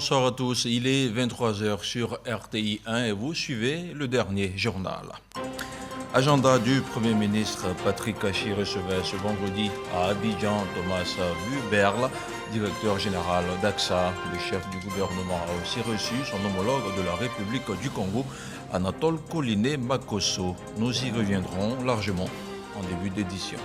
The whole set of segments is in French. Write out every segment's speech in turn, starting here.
Bonsoir à tous, il est 23 heures sur RTI 1 et vous suivez le dernier journal. Agenda du Premier ministre Patrick Kachi recevait ce vendredi à Abidjan Thomas Buberl, directeur général d'AXA. Le chef du gouvernement a aussi reçu son homologue de la République du Congo, Anatole Koliné Makosso. Nous y reviendrons largement en début d'édition.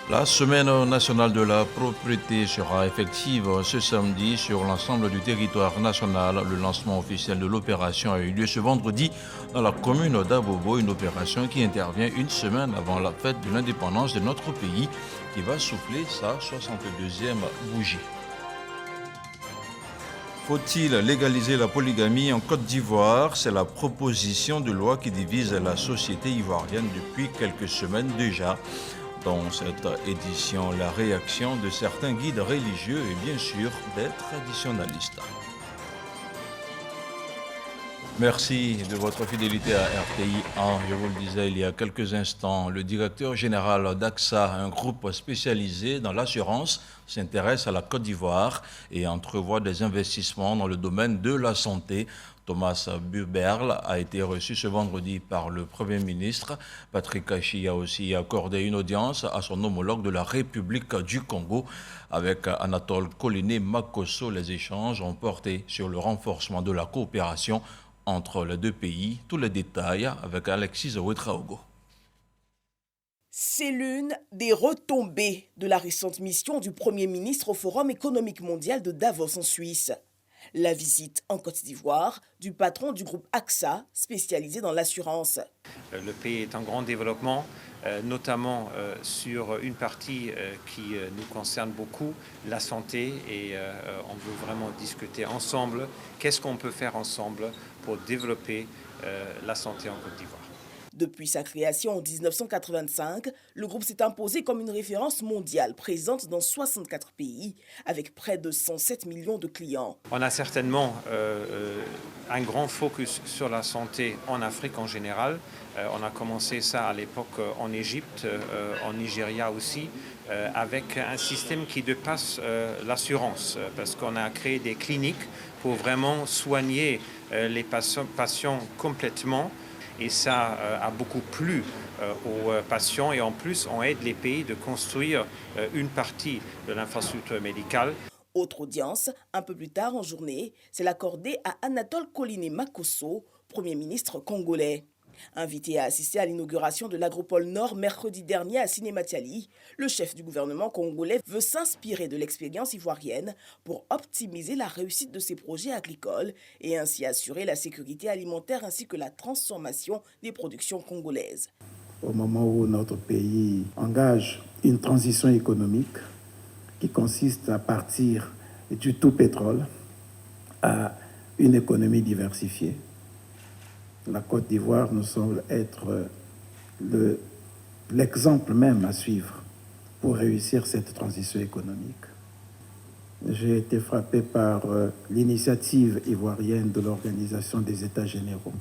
La semaine nationale de la propriété sera effective ce samedi sur l'ensemble du territoire national. Le lancement officiel de l'opération a eu lieu ce vendredi dans la commune d'Abobo, une opération qui intervient une semaine avant la fête de l'indépendance de notre pays qui va souffler sa 62e bougie. Faut-il légaliser la polygamie en Côte d'Ivoire? C'est la proposition de loi qui divise la société ivoirienne depuis quelques semaines déjà. Dans cette édition, la réaction de certains guides religieux et bien sûr des traditionalistes. Merci de votre fidélité à RTI 1. Je vous le disais il y a quelques instants, le directeur général d'AXA, un groupe spécialisé dans l'assurance, s'intéresse à la Côte d'Ivoire et entrevoit des investissements dans le domaine de la santé. Thomas Buberl a été reçu ce vendredi par le Premier ministre. Patrick Kachi a aussi accordé une audience à son homologue de la République du Congo. Avec Anatole Koliné Makosso, les échanges ont porté sur le renforcement de la coopération entre les deux pays. Tous les détails avec Alexis Ouetraogo. C'est l'une des retombées de la récente mission du Premier ministre au Forum économique mondial de Davos en Suisse. La visite en Côte d'Ivoire du patron du groupe AXA, spécialisé dans l'assurance. Le pays est en grand développement, notamment sur une partie qui nous concerne beaucoup, la santé, et on veut vraiment discuter ensemble qu'est-ce qu'on peut faire ensemble pour développer la santé en Côte d'Ivoire. Depuis sa création en 1985, le groupe s'est imposé comme une référence mondiale présente dans 64 pays avec près de 107 millions de clients. On a certainement un grand focus sur la santé en Afrique en général. On a commencé ça à l'époque en Égypte, en Nigeria aussi, avec un système qui dépasse l'assurance parce qu'on a créé des cliniques pour vraiment soigner les patients complètement. Et ça a beaucoup plu aux patients et en plus, on aide les pays de construire une partie de l'infrastructure médicale. Autre audience, un peu plus tard en journée, c'est accordée à Anatole Koliné Makosso, Premier ministre congolais. Invité à assister à l'inauguration de l'Agropole Nord mercredi dernier à Sinématiali, le chef du gouvernement congolais veut s'inspirer de l'expérience ivoirienne pour optimiser la réussite de ses projets agricoles et ainsi assurer la sécurité alimentaire ainsi que la transformation des productions congolaises. Au moment où notre pays engage une transition économique qui consiste à partir du tout pétrole à une économie diversifiée, la Côte d'Ivoire nous semble être l'exemple même à suivre pour réussir cette transition économique. J'ai été frappé par l'initiative ivoirienne de l'Organisation des États généraux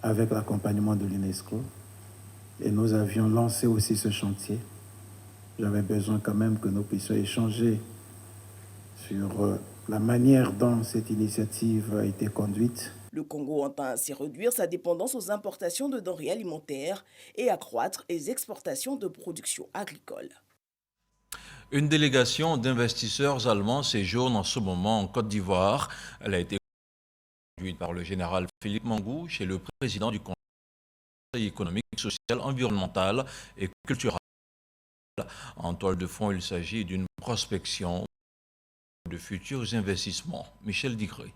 avec l'accompagnement de l'UNESCO. Et nous avions lancé aussi ce chantier. J'avais besoin quand même que nous puissions échanger sur la manière dont cette initiative a été conduite. Le Congo entend ainsi réduire sa dépendance aux importations de denrées alimentaires et accroître les exportations de production agricole. Une délégation d'investisseurs allemands séjourne en ce moment en Côte d'Ivoire. Elle a été conduite par le général Philippe Mangou chez le président du Conseil économique, social, environnemental et culturel. En toile de fond, il s'agit d'une prospection de futurs investissements. Michel Digré.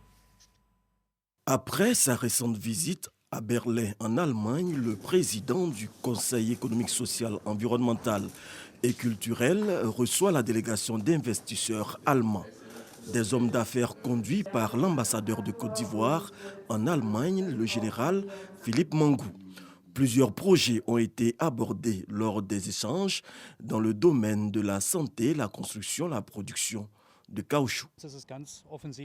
Après sa récente visite à Berlin en Allemagne, le président du Conseil économique, social, environnemental et culturel reçoit la délégation d'investisseurs allemands. Des hommes d'affaires conduits par l'ambassadeur de Côte d'Ivoire en Allemagne, le général Philippe Mangou. Plusieurs projets ont été abordés lors des échanges dans le domaine de la santé, la construction, la production de caoutchouc.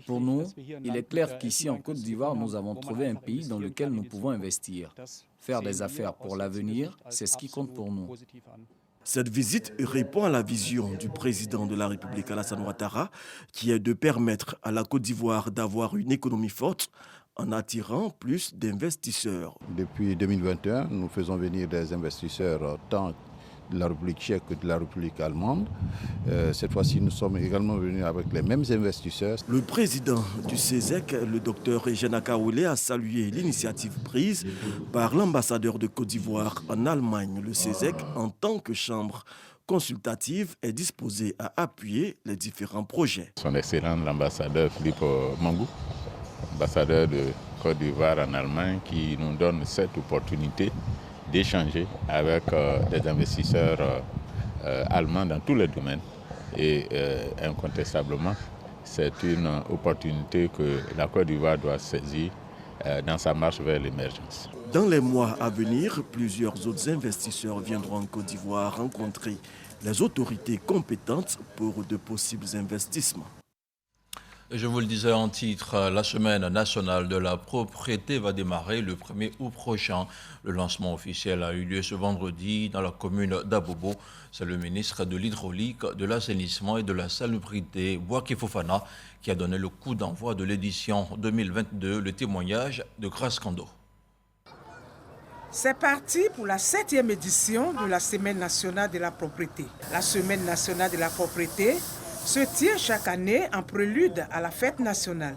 Pour nous, il est clair qu'ici en Côte d'Ivoire, nous avons trouvé un pays dans lequel nous pouvons investir. Faire des affaires pour l'avenir, c'est ce qui compte pour nous. Cette visite répond à la vision du président de la République Alassane Ouattara, qui est de permettre à la Côte d'Ivoire d'avoir une économie forte en attirant plus d'investisseurs. Depuis 2021, nous faisons venir des investisseurs tant de la République tchèque que de la République allemande. Cette fois-ci, nous sommes également venus avec les mêmes investisseurs. Le président du CESEC, le docteur Eugène Akaoulé, a salué l'initiative prise par l'ambassadeur de Côte d'Ivoire en Allemagne. Le CESEC, en tant que chambre consultative, est disposé à appuyer les différents projets. Son Excellence l'ambassadeur Philippe Mangou, ambassadeur de Côte d'Ivoire en Allemagne, qui nous donne cette opportunité d'échanger avec des investisseurs allemands dans tous les domaines. Et incontestablement, c'est une opportunité que la Côte d'Ivoire doit saisir dans sa marche vers l'émergence. Dans les mois à venir, plusieurs autres investisseurs viendront en Côte d'Ivoire rencontrer les autorités compétentes pour de possibles investissements. Je vous le disais en titre, la semaine nationale de la propriété va démarrer le 1er août prochain. Le lancement officiel a eu lieu ce vendredi dans la commune d'Abobo. C'est le ministre de l'Hydraulique, de l'Assainissement et de la Salubrité, Bouaké Fofana, qui a donné le coup d'envoi de l'édition 2022, le témoignage de Grace Kando. C'est parti pour la 7e édition de la Semaine nationale de la propriété. La Semaine nationale de la propriété se tient chaque année en prélude à la fête nationale.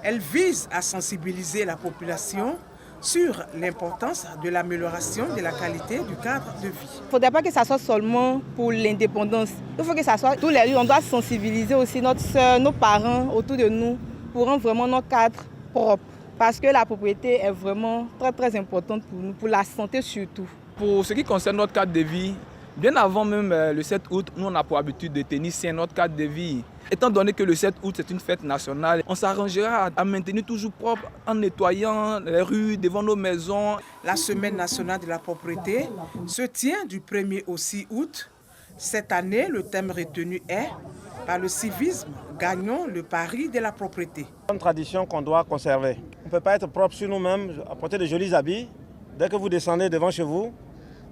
Elle vise à sensibiliser la population sur l'importance de l'amélioration de la qualité du cadre de vie. Il ne faudrait pas que ça soit seulement pour l'indépendance. Il faut que ça soit tous les jours. On doit sensibiliser aussi notre soeur, nos parents autour de nous pour rendre vraiment nos cadres propres. Parce que la propriété est vraiment très très importante pour nous, pour la santé surtout. Pour ce qui concerne notre cadre de vie, bien avant même le 7 août, nous on a pour habitude de tenir sain notre cadre de vie. Étant donné que le 7 août c'est une fête nationale, on s'arrangera à maintenir toujours propre en nettoyant les rues devant nos maisons. La Semaine nationale de la propriété se tient du 1er au 6 août. Cette année, le thème retenu est « Par le civisme, gagnons le pari de la propriété ». C'est une tradition qu'on doit conserver. On ne peut pas être propre sur nous-mêmes, apporter de jolis habits. Dès que vous descendez devant chez vous,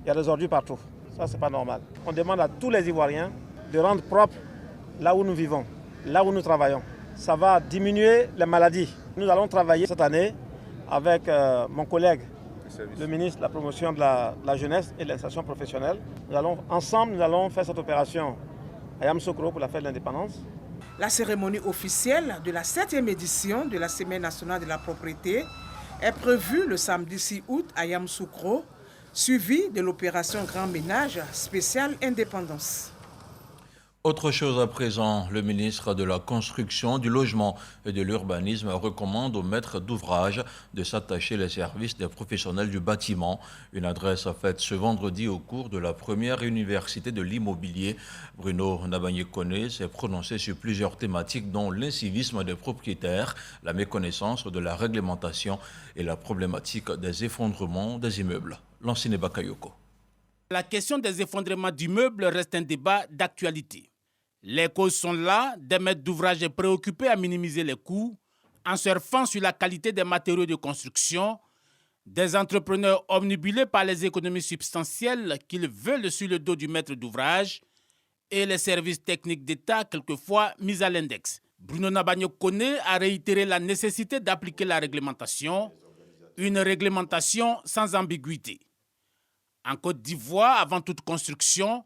il y a des ordures partout. Ça, c'est pas normal. On demande à tous les Ivoiriens de rendre propre là où nous vivons, là où nous travaillons. Ça va diminuer les maladies. Nous allons travailler cette année avec mon collègue, le ministre de la promotion de la jeunesse et de l'insertion professionnelle. Ensemble, nous allons faire cette opération à Yamoussoukro pour la fête de l'indépendance. La cérémonie officielle de la 7e édition de la Semaine nationale de la propriété est prévue le samedi 6 août à Yamoussoukro, suivi de l'opération Grand Ménage spéciale Indépendance. Autre chose à présent, le ministre de la Construction, du Logement et de l'Urbanisme recommande aux maîtres d'ouvrage de s'attacher les services des professionnels du bâtiment. Une adresse faite ce vendredi au cours de la première université de l'immobilier. Bruno Nabagné-Koné s'est prononcé sur plusieurs thématiques dont l'incivisme des propriétaires, la méconnaissance de la réglementation et la problématique des effondrements des immeubles. Lancine Bakayoko. La question des effondrements d'immeubles reste un débat d'actualité. Les causes sont là, des maîtres d'ouvrage préoccupés à minimiser les coûts, en surfant sur la qualité des matériaux de construction, des entrepreneurs omnibulés par les économies substantielles qu'ils veulent sur le dos du maître d'ouvrage, et les services techniques d'État quelquefois mis à l'index. Bruno Nabagné-Koné a réitéré la nécessité d'appliquer la réglementation, une réglementation sans ambiguïté. En Côte d'Ivoire, avant toute construction,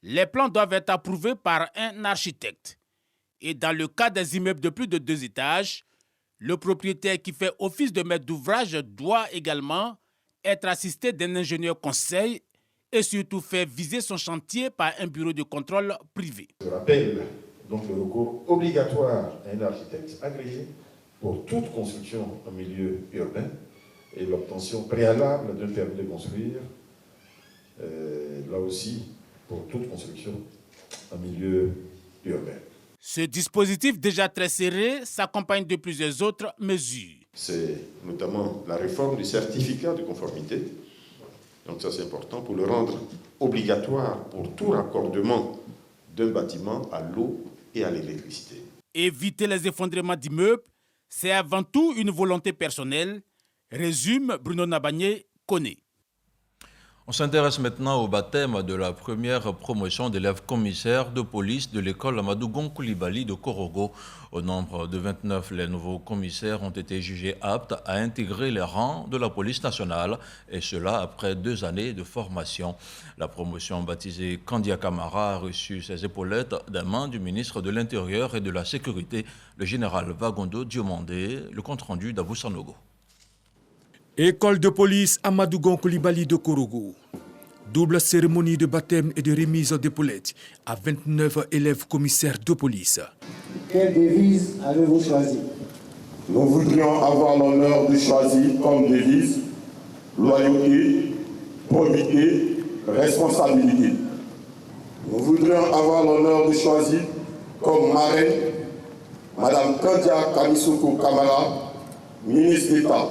les plans doivent être approuvés par un architecte. Et dans le cas des immeubles de plus de 2 étages, le propriétaire qui fait office de maître d'ouvrage doit également être assisté d'un ingénieur conseil et surtout faire viser son chantier par un bureau de contrôle privé. Je rappelle donc le recours obligatoire à un architecte agréé pour toute construction en milieu urbain et l'obtention préalable d'un permis de construire, là aussi pour toute construction en milieu urbain. Ce dispositif déjà très serré s'accompagne de plusieurs autres mesures. C'est notamment la réforme du certificat de conformité. Donc ça c'est important pour le rendre obligatoire pour tout raccordement d'un bâtiment à l'eau et à l'électricité. Éviter les effondrements d'immeubles, c'est avant tout une volonté personnelle, résume Bruno Nabagné-Koné. On s'intéresse maintenant au baptême de la première promotion d'élèves commissaires de police de l'école Amadou Gon Coulibaly de Korogo. Au nombre de 29, les nouveaux commissaires ont été jugés aptes à intégrer les rangs de la police nationale, et cela après 2 années de formation. La promotion baptisée Kandia Camara a reçu ses épaulettes des mains du ministre de l'Intérieur et de la Sécurité, le général Vagondo Diomandé. Le compte-rendu d'Abou Sanogo. École de police Amadou Gon Coulibaly de Korogo. Double cérémonie de baptême et de remise d'épaulettes à 29 élèves commissaires de police. Quelle devise avez-vous choisi? Nous voudrions avoir l'honneur de choisir comme devise loyauté, probité, responsabilité. Nous voudrions avoir l'honneur de choisir comme marraine Madame Kandia Camara, ministre d'État,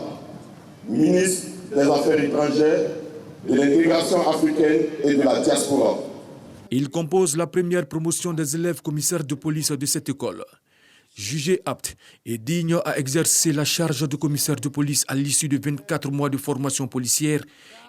ministre des Affaires étrangères, de l'intégration africaine et de la diaspora. Il compose la première promotion des élèves commissaires de police de cette école. Jugés aptes et dignes à exercer la charge de commissaire de police à l'issue de 24 mois de formation policière,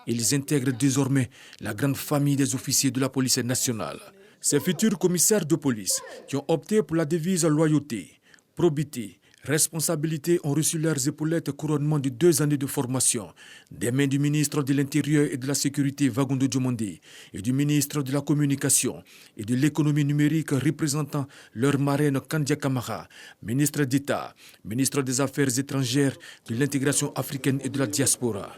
ils intègrent désormais la grande famille des officiers de la police nationale. Ces futurs commissaires de police qui ont opté pour la devise loyauté, probité, responsabilité ont reçu leurs épaulettes couronnement de 2 années de formation des mains du ministre de l'Intérieur et de la Sécurité Vagondo Diomandé et du ministre de la Communication et de l'Économie numérique représentant leur marraine Kandia Camara, ministre d'État, ministre des Affaires étrangères, de l'intégration africaine et de la diaspora.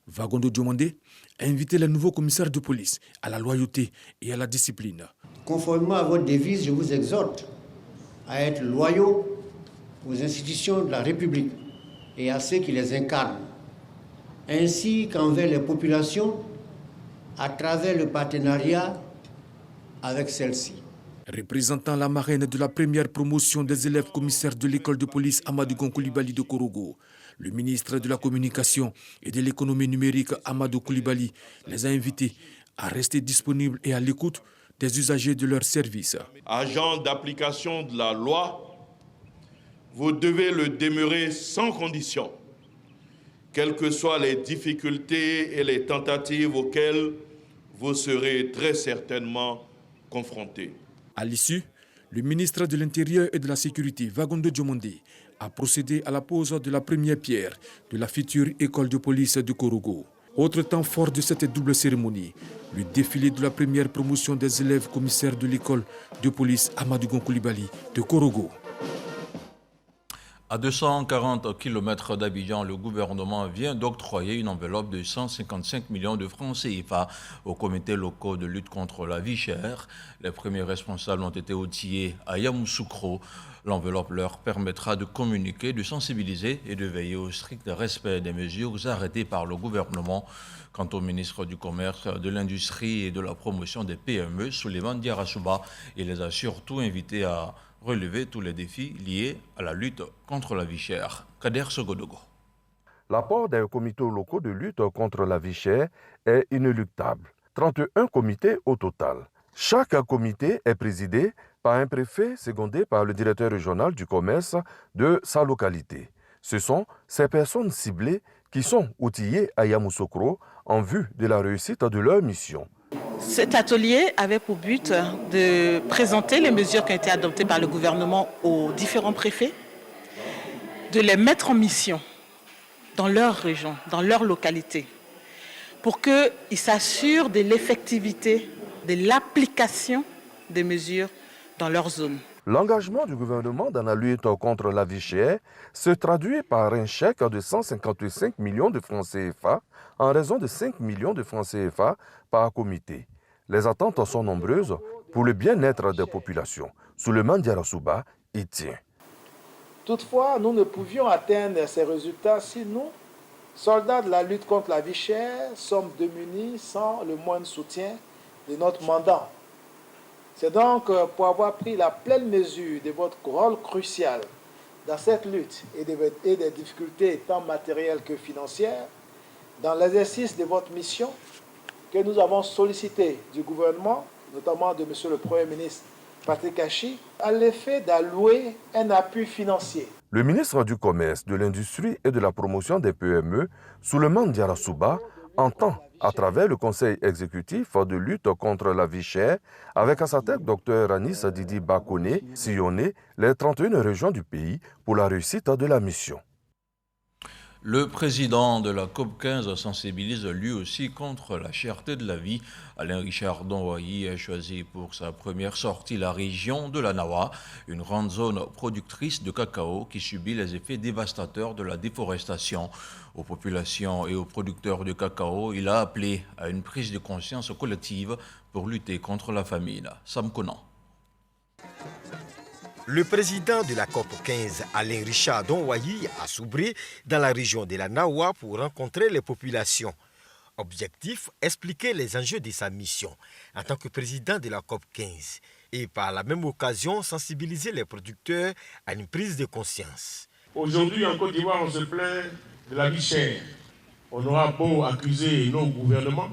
Vagondo Diomandé a invité les nouveaux commissaires de police à la loyauté et à la discipline. Conformément à votre devise, je vous exhorte à être loyaux aux institutions de la République et à ceux qui les incarnent, ainsi qu'envers les populations à travers le partenariat avec celles-ci. Représentant la marraine de la première promotion des élèves commissaires de l'école de police Amadou Gon Coulibaly de Korogo, le ministre de la Communication et de l'Économie numérique Amadou Coulibaly les a invités à rester disponibles et à l'écoute des usagers de leurs services. Agent d'application de la loi, vous devez le demeurer sans condition, quelles que soient les difficultés et les tentatives auxquelles vous serez très certainement confrontés. À l'issue, le ministre de l'Intérieur et de la Sécurité, Vagondo Diomandé, a procédé à la pose de la première pierre de la future école de police de Korogo. Autre temps fort de cette double cérémonie, le défilé de la première promotion des élèves commissaires de l'école de police Amadou Gon Coulibaly de Korogo. À 240 km d'Abidjan, le gouvernement vient d'octroyer une enveloppe de 155 millions de francs CFA aux comités locaux de lutte contre la vie chère. Les premiers responsables ont été outillés à Yamoussoukro. L'enveloppe leur permettra de communiquer, de sensibiliser et de veiller au strict respect des mesures arrêtées par le gouvernement. Quant au ministre du Commerce, de l'Industrie et de la Promotion des PME, Souleymane Diarra-Souba, il les a surtout invités à relever tous les défis liés à la lutte contre la vie chère. Kader Sogodogo. L'apport des comités locaux de lutte contre la vie chère est inéluctable. 31 comités au total. Chaque comité est présidé par un préfet secondé par le directeur régional du commerce de sa localité. Ce sont ces personnes ciblées qui sont outillées à Yamoussoukro en vue de la réussite de leur mission. Cet atelier avait pour but de présenter les mesures qui ont été adoptées par le gouvernement aux différents préfets, de les mettre en mission dans leur région, dans leur localité, pour qu'ils s'assurent de l'effectivité, de l'application des mesures dans leur zone. L'engagement du gouvernement dans la lutte contre la vie chère se traduit par un chèque de 155 millions de francs CFA en raison de 5 millions de francs CFA par comité. Les attentes sont nombreuses pour le bien-être des populations. Souleymane Diarra-Souba y tient. Toutefois, nous ne pouvions atteindre ces résultats si nous, soldats de la lutte contre la vie chère, sommes démunis sans le moindre soutien de notre mandat. C'est donc pour avoir pris la pleine mesure de votre rôle crucial dans cette lutte et des difficultés tant matérielles que financières, dans l'exercice de votre mission, que nous avons sollicité du gouvernement, notamment de M. le Premier ministre Patrick Achi, à l'effet d'allouer un appui financier. Le ministre du Commerce, de l'Industrie et de la Promotion des PME, Souleymane Diarra-Souba, entend À travers le conseil exécutif de lutte contre la vie chère, avec à sa tête Dr Anis Didi Bakone, sillonné les 31 régions du pays pour la réussite de la mission. Le président de la COP15 sensibilise lui aussi contre la cherté de la vie. Alain Richard Donwayi a choisi pour sa première sortie la région de la Nawa, une grande zone productrice de cacao qui subit les effets dévastateurs de la déforestation. Aux populations et aux producteurs de cacao, il a appelé à une prise de conscience collective pour lutter contre la famine. Sam Konan. Le président de la COP15, Alain Richard Donwayi, a soubré dans la région de la Nawa pour rencontrer les populations. Objectif, expliquer les enjeux de sa mission en tant que président de la COP15 et par la même occasion sensibiliser les producteurs à une prise de conscience. Aujourd'hui en Côte d'Ivoire, on se plaint de la vie chère. On aura beau accuser nos gouvernements,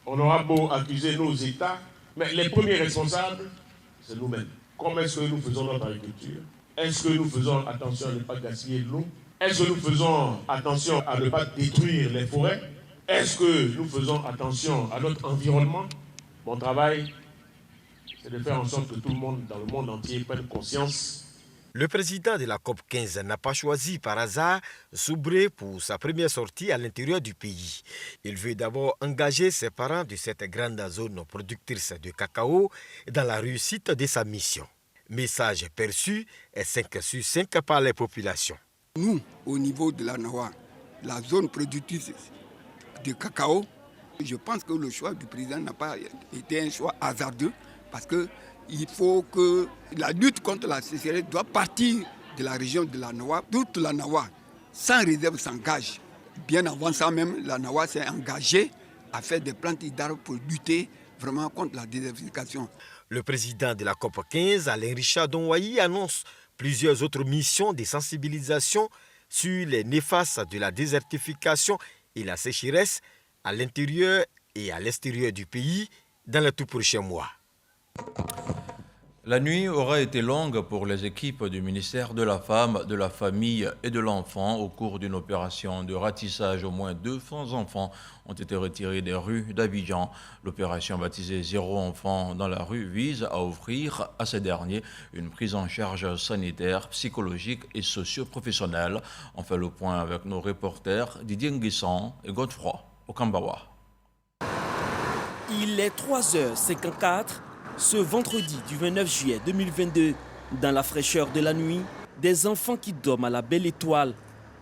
on aura beau accuser nos États, mais les premiers responsables, c'est nous-mêmes. Comment est-ce que nous faisons notre agriculture? Est-ce que nous faisons attention à ne pas gaspiller l'eau? Est-ce que nous faisons attention à ne pas détruire les forêts? Est-ce que nous faisons attention à notre environnement? Mon travail, c'est de faire en sorte que tout le monde dans le monde entier prenne conscience. Le président de la COP15 n'a pas choisi par hasard Soubré pour sa première sortie à l'intérieur du pays. Il veut d'abord engager ses parents de cette grande zone productrice de cacao dans la réussite de sa mission. Message perçu est 5 sur 5 par les populations. Nous, au niveau de la Nawa, la zone productrice de cacao, je pense que le choix du président n'a pas été un choix hasardeux parce que il faut que la lutte contre la sécheresse doit partir de la région de la Nawa. Toute la Nawa, sans réserve, s'engage. Bien avant ça même, la Nawa s'est engagée à faire des plantes d'arbres pour lutter vraiment contre la désertification. Le président de la COP15, Alain Richard Donwayi, annonce plusieurs autres missions de sensibilisation sur les néfastes de la désertification et la sécheresse à l'intérieur et à l'extérieur du pays dans les tout prochains mois. La nuit aura été longue pour les équipes du ministère de la Femme, de la Famille et de l'Enfant. Au cours d'une opération de ratissage, au moins 200 enfants ont été retirés des rues d'Abidjan. L'opération baptisée « Zéro enfant dans la rue » vise à offrir à ces derniers une prise en charge sanitaire, psychologique et socio-professionnelle. On fait le point avec nos reporters Didier Nguissan et Godefroy Okambawa. Il est 3h54. Ce vendredi du 29 juillet 2022, dans la fraîcheur de la nuit, des enfants qui dorment à la belle étoile.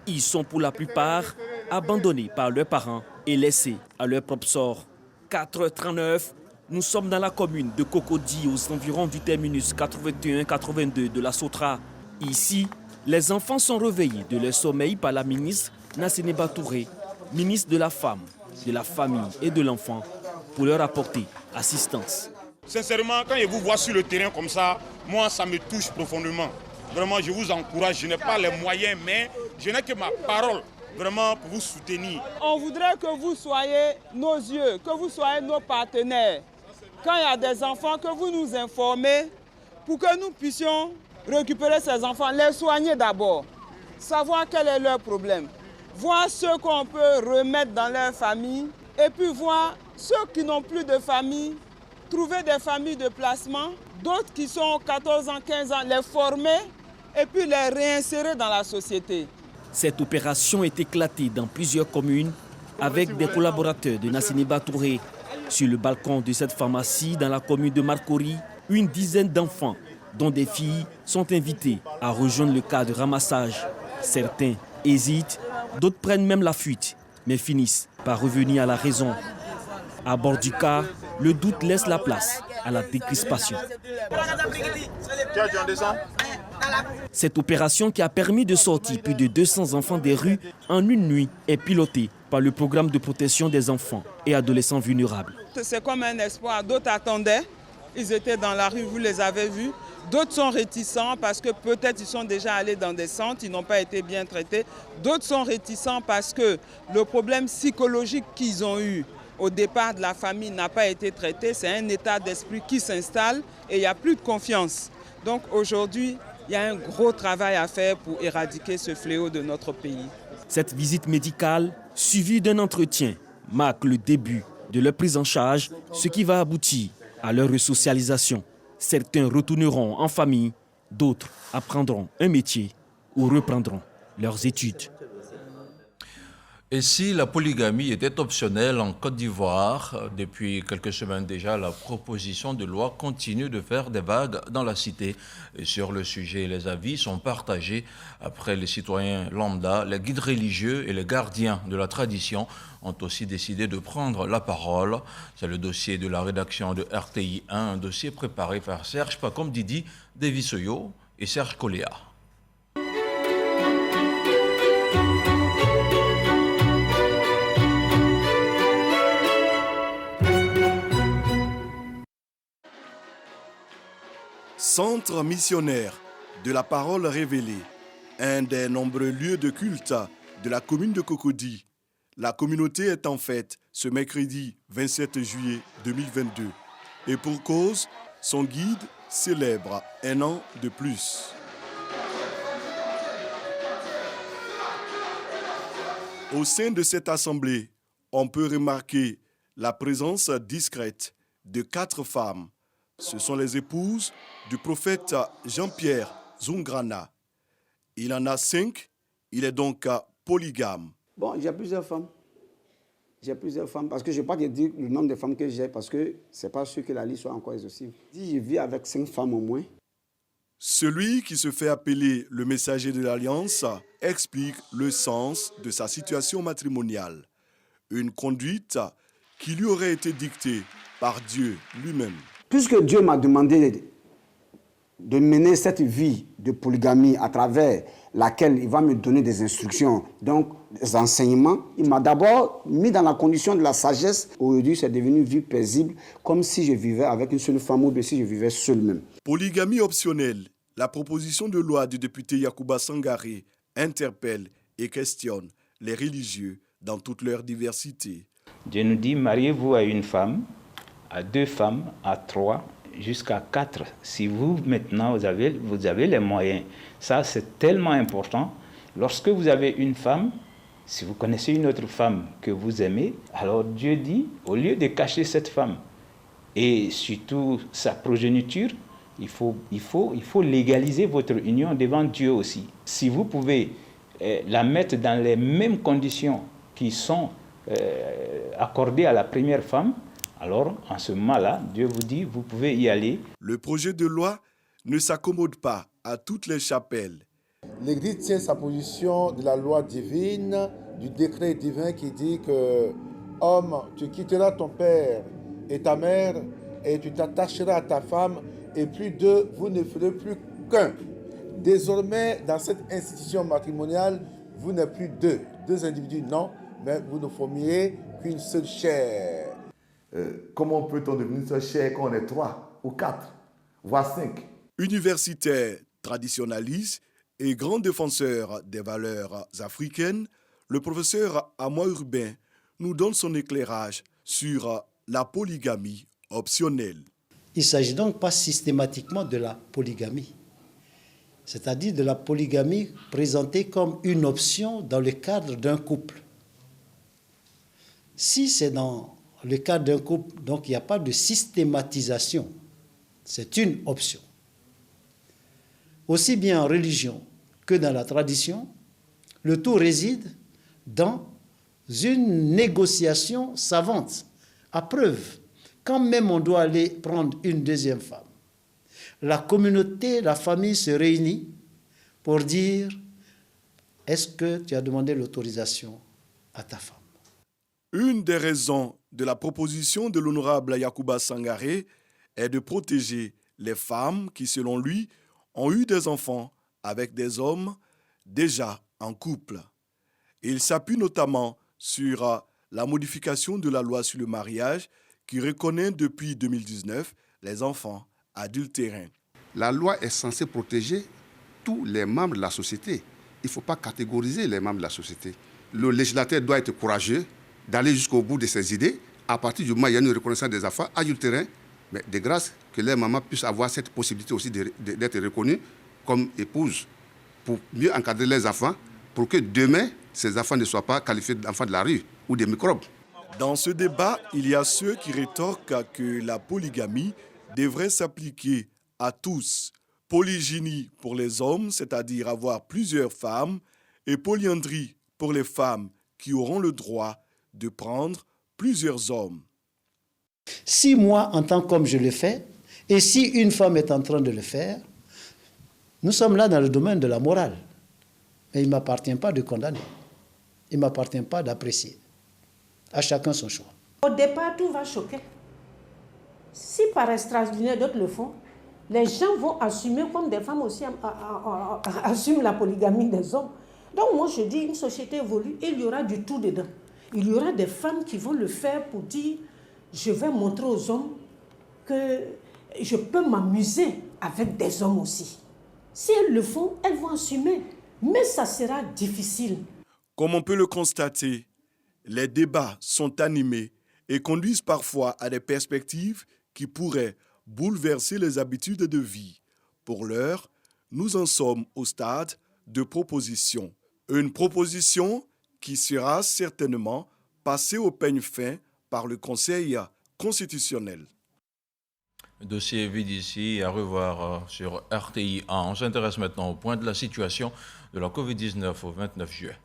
Ils sont pour la plupart abandonnés par leurs parents et laissés à leur propre sort. 4h39, nous sommes dans la commune de Cocody, aux environs du terminus 81-82 de la Sotra. Ici, les enfants sont réveillés de leur sommeil par la ministre Nassénéba Touré, ministre de la Femme, de la Famille et de l'Enfant, pour leur apporter assistance. Sincèrement, quand je vous vois sur le terrain comme ça, moi, ça me touche profondément. Vraiment, je vous encourage. Je n'ai pas les moyens, mais je n'ai que ma parole, vraiment, pour vous soutenir. On voudrait que vous soyez nos yeux, que vous soyez nos partenaires. Quand il y a des enfants, que vous nous informez pour que nous puissions récupérer ces enfants, les soigner d'abord, savoir quel est leur problème, voir ceux qu'on peut remettre dans leur famille et puis voir ceux qui n'ont plus de famille, trouver des familles de placement, d'autres qui sont 14 ans, 15 ans, les former et puis les réinsérer dans la société. Cette opération est éclatée dans plusieurs communes avec des collaborateurs de Nassénéba Touré. Sur le balcon de cette pharmacie dans la commune de Marcory, une dizaine d'enfants, dont des filles, sont invités à rejoindre le cas de ramassage. Certains hésitent, d'autres prennent même la fuite, mais finissent par revenir à la raison. À bord du car, le doute laisse la place à la décrispation. Cette opération qui a permis de sortir plus de 200 enfants des rues en une nuit est pilotée par le programme de protection des enfants et adolescents vulnérables. C'est comme un espoir. D'autres attendaient, ils étaient dans la rue, vous les avez vus. D'autres sont réticents parce que peut-être ils sont déjà allés dans des centres, ils n'ont pas été bien traités. D'autres sont réticents parce que le problème psychologique qu'ils ont eu au départ de la famille n'a pas été traité. C'est un état d'esprit qui s'installe et il n'y a plus de confiance. Donc aujourd'hui, il y a un gros travail à faire pour éradiquer ce fléau de notre pays. Cette visite médicale, suivie d'un entretien, marque le début de leur prise en charge, ce qui va aboutir à leur resocialisation. Certains retourneront en famille, d'autres apprendront un métier ou reprendront leurs études. Et si la polygamie était optionnelle en Côte d'Ivoire, depuis quelques semaines déjà, la proposition de loi continue de faire des vagues dans la cité. Et sur le sujet, les avis sont partagés. Après les citoyens lambda, les guides religieux et les gardiens de la tradition ont aussi décidé de prendre la parole. C'est le dossier de la rédaction de RTI 1, un dossier préparé par Serge Pacom Didi, David Soyo et Serge Coléa. Centre missionnaire de la parole révélée, un des nombreux lieux de culte de la commune de Cocody. La communauté est en fête ce mercredi 27 juillet 2022. Et pour cause, son guide célèbre un an de plus. Au sein de cette assemblée, on peut remarquer la présence discrète de 4 femmes. Ce sont les épouses du prophète Jean-Pierre Zungrana. Il en a 5, il est donc polygame. Bon, j'ai plusieurs femmes. J'ai plusieurs femmes parce que je ne vais pas te dire le nombre de femmes que j'ai parce que ce n'est pas sûr que la liste soit encore exhaustive. Si je vis avec 5 femmes au moins. Celui qui se fait appeler le messager de l'Alliance explique le sens de sa situation matrimoniale. Une conduite qui lui aurait été dictée par Dieu lui-même. Puisque Dieu m'a demandé de mener cette vie de polygamie à travers laquelle il va me donner des instructions, donc des enseignements, il m'a d'abord mis dans la condition de la sagesse. Aujourd'hui, c'est devenu une vie paisible, comme si je vivais avec une seule femme ou bien si je vivais seul même. Polygamie optionnelle, la proposition de loi du député Yacouba Sangaré interpelle et questionne les religieux dans toute leur diversité. Dieu nous dit, mariez-vous à une femme, à 2 femmes, à 3, jusqu'à 4. Si vous, maintenant, vous avez les moyens. Ça, c'est tellement important. Lorsque vous avez une femme, si vous connaissez une autre femme que vous aimez, alors Dieu dit, au lieu de cacher cette femme et surtout sa progéniture, il faut légaliser votre union devant Dieu aussi. Si vous pouvez la mettre dans les mêmes conditions qui sont accordées à la première femme, alors, en ce moment-là, Dieu vous dit, vous pouvez y aller. Le projet de loi ne s'accommode pas à toutes les chapelles. L'Église tient sa position de la loi divine, du décret divin qui dit que « Homme, tu quitteras ton père et ta mère et tu t'attacheras à ta femme et plus d'eux, vous ne ferez plus qu'un. » Désormais, dans cette institution matrimoniale, vous n'êtes plus deux individus, non, mais vous ne formiez qu'une seule chair. Comment peut-on devenir seule chair quand on est 3 ou 4, voire 5? Universitaire, traditionnaliste et grand défenseur des valeurs africaines, le professeur Amoy Urbain nous donne son éclairage sur la polygamie optionnelle. Il ne s'agit donc pas systématiquement de la polygamie, c'est-à-dire de la polygamie présentée comme une option dans le cadre d'un couple. Si c'est dans le cadre d'un couple, donc il n'y a pas de systématisation. C'est une option. Aussi bien en religion que dans la tradition, le tout réside dans une négociation savante. À preuve, quand même on doit aller prendre une deuxième femme, la communauté, la famille se réunit pour dire « Est-ce que tu as demandé l'autorisation à ta femme ?» Une des raisons de la proposition de l'honorable Yacouba Sangaré est de protéger les femmes qui, selon lui, ont eu des enfants avec des hommes déjà en couple. Il s'appuie notamment sur la modification de la loi sur le mariage qui reconnaît depuis 2019 les enfants adultérins. La loi est censée protéger tous les membres de la société. Il ne faut pas catégoriser les membres de la société. Le législateur doit être courageux d'aller jusqu'au bout de ses idées. À partir du moment où il y a une reconnaissance des enfants adultérins, mais de grâce que les mamans puissent avoir cette possibilité aussi d'être reconnues comme épouses pour mieux encadrer les enfants, pour que demain, ces enfants ne soient pas qualifiés d'enfants de la rue ou des microbes. Dans ce débat, il y a ceux qui rétorquent que la polygamie devrait s'appliquer à tous. Polygynie pour les hommes, c'est-à-dire avoir plusieurs femmes, et polyandrie pour les femmes qui auront le droit de prendre plusieurs hommes. Si moi, en tant qu'homme, je le fais, et si une femme est en train de le faire, nous sommes là dans le domaine de la morale. Mais il ne m'appartient pas de condamner. Il ne m'appartient pas d'apprécier. À chacun son choix. Au départ, tout va choquer. Si par extraordinaire d'autres le font, les gens vont assumer comme des femmes aussi assument la polygamie des hommes. Donc moi je dis, une société évolue et il y aura du tout dedans. Il y aura des femmes qui vont le faire pour dire, je vais montrer aux hommes que je peux m'amuser avec des hommes aussi. Si elles le font, elles vont assumer. Mais ça sera difficile. Comme on peut le constater, les débats sont animés et conduisent parfois à des perspectives qui pourraient bouleverser les habitudes de vie. Pour l'heure, nous en sommes au stade de proposition. Une proposition qui sera certainement passée au peigne fin par le Conseil constitutionnel. Dossier vide ici, à revoir sur RTI 1. On s'intéresse maintenant au point de la situation de la Covid-19 au 29 juillet.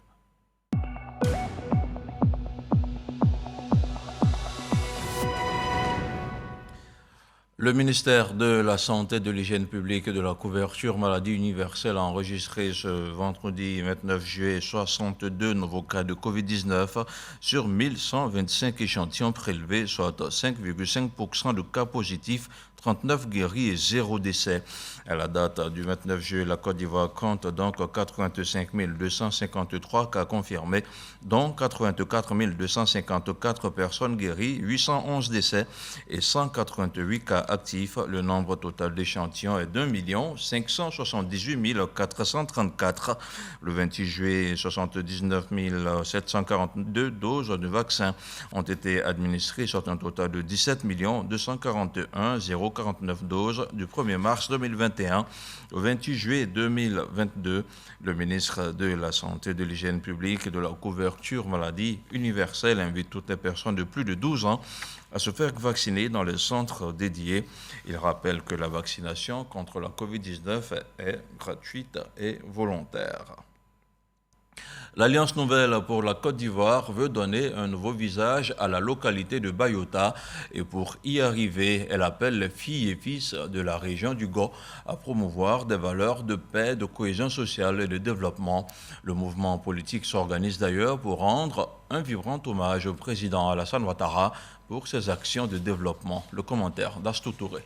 Le ministère de la Santé, de l'Hygiène publique et de la couverture maladie universelle a enregistré ce vendredi 29 juillet 62 nouveaux cas de Covid-19 sur 1125 échantillons prélevés, soit 5,5% de cas positifs, 39 guéris et 0 décès. À la date du 29 juillet, la Côte d'Ivoire compte donc 85 253 cas confirmés, dont 84 254 personnes guéries, 811 décès et 188 cas actifs. Le nombre total d'échantillons est d'1 578 434. Le 28 juillet, 79 742 doses de vaccins ont été administrées, soit un total de 17 241 049 doses du 1er mars 2021 au 28 juillet 2022. Le ministre de la Santé, de l'Hygiène publique et de la couverture maladie universelle invite toutes les personnes de plus de 12 ans à se faire vacciner dans les centres dédiés. Il rappelle que la vaccination contre la Covid-19 est gratuite et volontaire. L'Alliance Nouvelle pour la Côte d'Ivoire veut donner un nouveau visage à la localité de Bayota et pour y arriver, elle appelle les filles et fils de la région du Go à promouvoir des valeurs de paix, de cohésion sociale et de développement. Le mouvement politique s'organise d'ailleurs pour rendre un vibrant hommage au président Alassane Ouattara pour ses actions de développement. Le commentaire d'Astou Touré.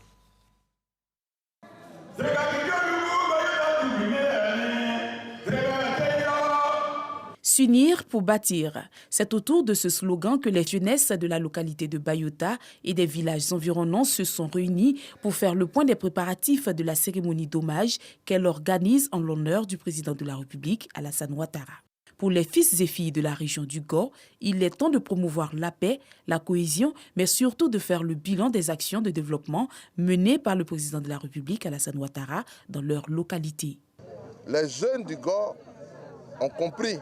S'unir pour bâtir. C'est autour de ce slogan que les jeunesses de la localité de Bayota et des villages environnants se sont réunis pour faire le point des préparatifs de la cérémonie d'hommage qu'elle organise en l'honneur du président de la République, Alassane Ouattara. Pour les fils et filles de la région du Go, il est temps de promouvoir la paix, la cohésion, mais surtout de faire le bilan des actions de développement menées par le président de la République, Alassane Ouattara, dans leur localité. Les jeunes du Go ont compris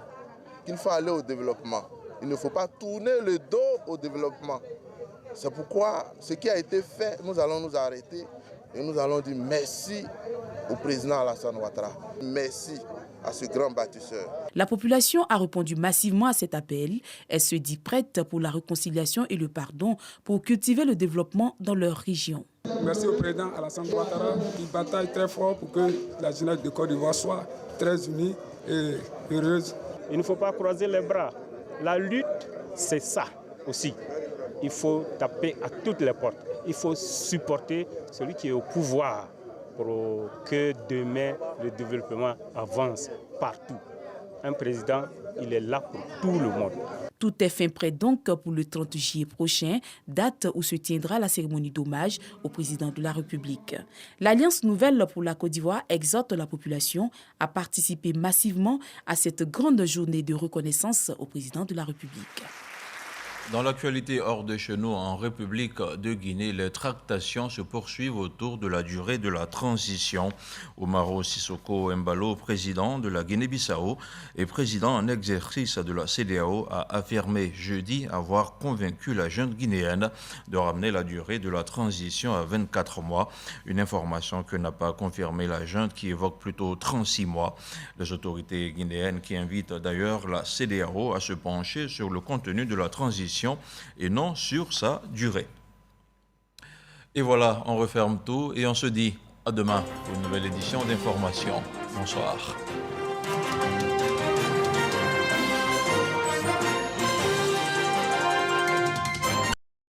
qu'il faut aller au développement. Il ne faut pas tourner le dos au développement. C'est pourquoi ce qui a été fait, nous allons nous arrêter et nous allons dire merci au président Alassane Ouattara. Merci à ce grand bâtisseur. La population a répondu massivement à cet appel. Elle se dit prête pour la réconciliation et le pardon pour cultiver le développement dans leur région. Merci au président Alassane Ouattara qui bataille très fort pour que la jeunesse de Côte d'Ivoire soit très unie et heureuse. Il ne faut pas croiser les bras. La lutte, c'est ça aussi. Il faut taper à toutes les portes. Il faut supporter celui qui est au pouvoir pour que demain le développement avance partout. Un président, il est là pour tout le monde. Tout est fin prêt donc pour le 30 juillet prochain, date où se tiendra la cérémonie d'hommage au président de la République. L'Alliance Nouvelle pour la Côte d'Ivoire exhorte la population à participer massivement à cette grande journée de reconnaissance au président de la République. Dans l'actualité hors de chez nous, en République de Guinée, les tractations se poursuivent autour de la durée de la transition. Umaro Sissoko Embalo, président de la Guinée-Bissau et président en exercice de la CEDEAO, a affirmé jeudi avoir convaincu la junte guinéenne de ramener la durée de la transition à 24 mois. Une information que n'a pas confirmée la junte, qui évoque plutôt 36 mois. Les autorités guinéennes qui invitent d'ailleurs la CEDEAO à se pencher sur le contenu de la transition et non sur sa durée. Et voilà, on referme tout et on se dit à demain pour une nouvelle édition d'Information. Bonsoir.